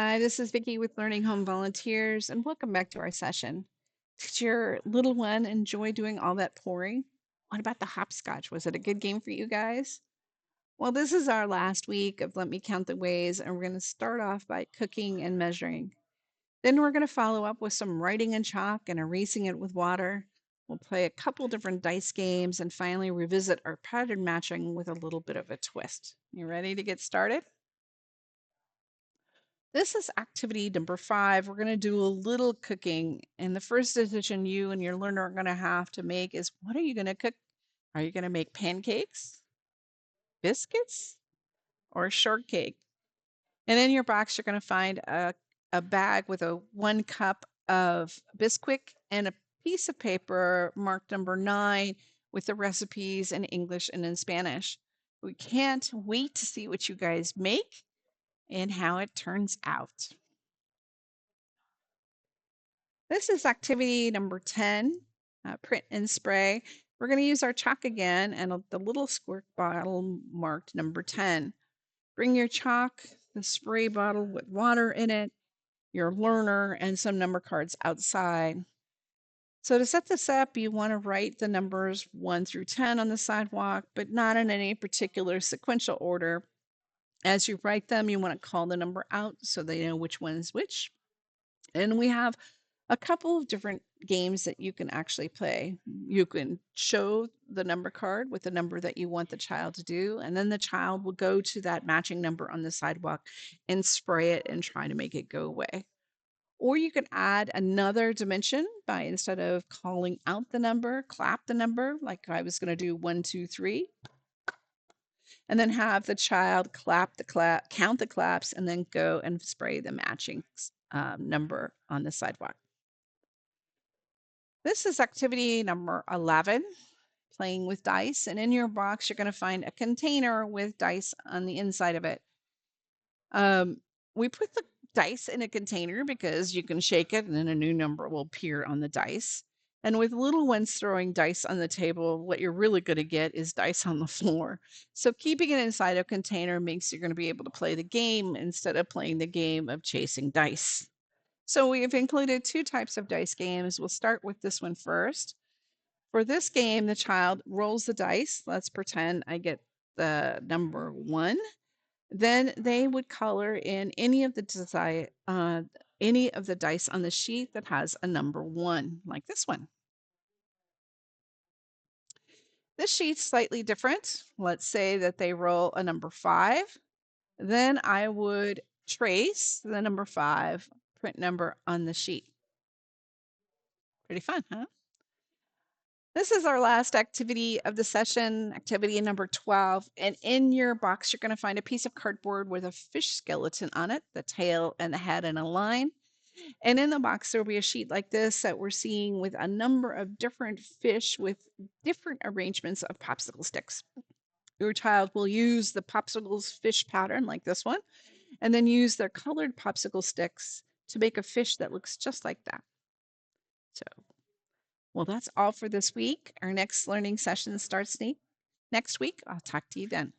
Hi, this is Vicki with Learning Home Volunteers, and welcome back to our session. Did your little one enjoy doing all that pouring? What about the hopscotch? Was it a good game for you guys? Well, this is our last week of Let Me Count the Ways, and we're going to start off by cooking and measuring. Then we're going to follow up with some writing in chalk and erasing it with water. We'll play a couple different dice games and finally revisit our pattern matching with a little bit of a twist. You ready to get started? This is activity number 5. We're going to do a little cooking. And the first decision you and your learner are going to have to make is, what are you going to cook? Are you going to make pancakes, biscuits, or shortcake? And in your box, you're going to find a bag with a 1 cup of Bisquick and a piece of paper marked number 9 with the recipes in English and in Spanish. We can't wait to see what you guys make and how it turns out. This is activity number 10, print and spray. We're going to use our chalk again and the little squirt bottle marked number 10. Bring your chalk, the spray bottle with water in it, your learner, and some number cards outside. So to set this up, you want to write the numbers 1 through 10 on the sidewalk, but not in any particular sequential order. As you write them, you want to call the number out so they know which one is which. And we have a couple of different games that you can actually play. You can show the number card with the number that you want the child to do, and then the child will go to that matching number on the sidewalk and spray it and try to make it go away. Or you can add another dimension by, instead of calling out the number, clap the number, like I was going to do 1, 2, 3, and then have the child count the claps, and then go and spray the matching number on the sidewalk. This is activity number 11, playing with dice. And in your box, you're going to find a container with dice on the inside of it. We put the dice in a container because you can shake it and then a new number will appear on the dice. And with little ones throwing dice on the table, what you're really going to get is dice on the floor. So keeping it inside a container makes you going to be able to play the game instead of playing the game of chasing dice. So we've included 2 types of dice games. We'll start with this one first. For this game, the child rolls the dice. Let's pretend I get the number 1. Then they would color in any of the dice on the sheet that has a number 1, like this one. This sheet's slightly different. Let's say that they roll a number 5. Then I would trace the number 5 print number on the sheet. Pretty fun, huh? This is our last activity of the session, activity number 12. And in your box, you're going to find a piece of cardboard with a fish skeleton on it, the tail and the head in a line. And in the box, there will be a sheet like this that we're seeing with a number of different fish with different arrangements of popsicle sticks. Your child will use the popsicles fish pattern like this one, and then use their colored popsicle sticks to make a fish that looks just like that. So, well, that's all for this week. Our next learning session starts next week. I'll talk to you then.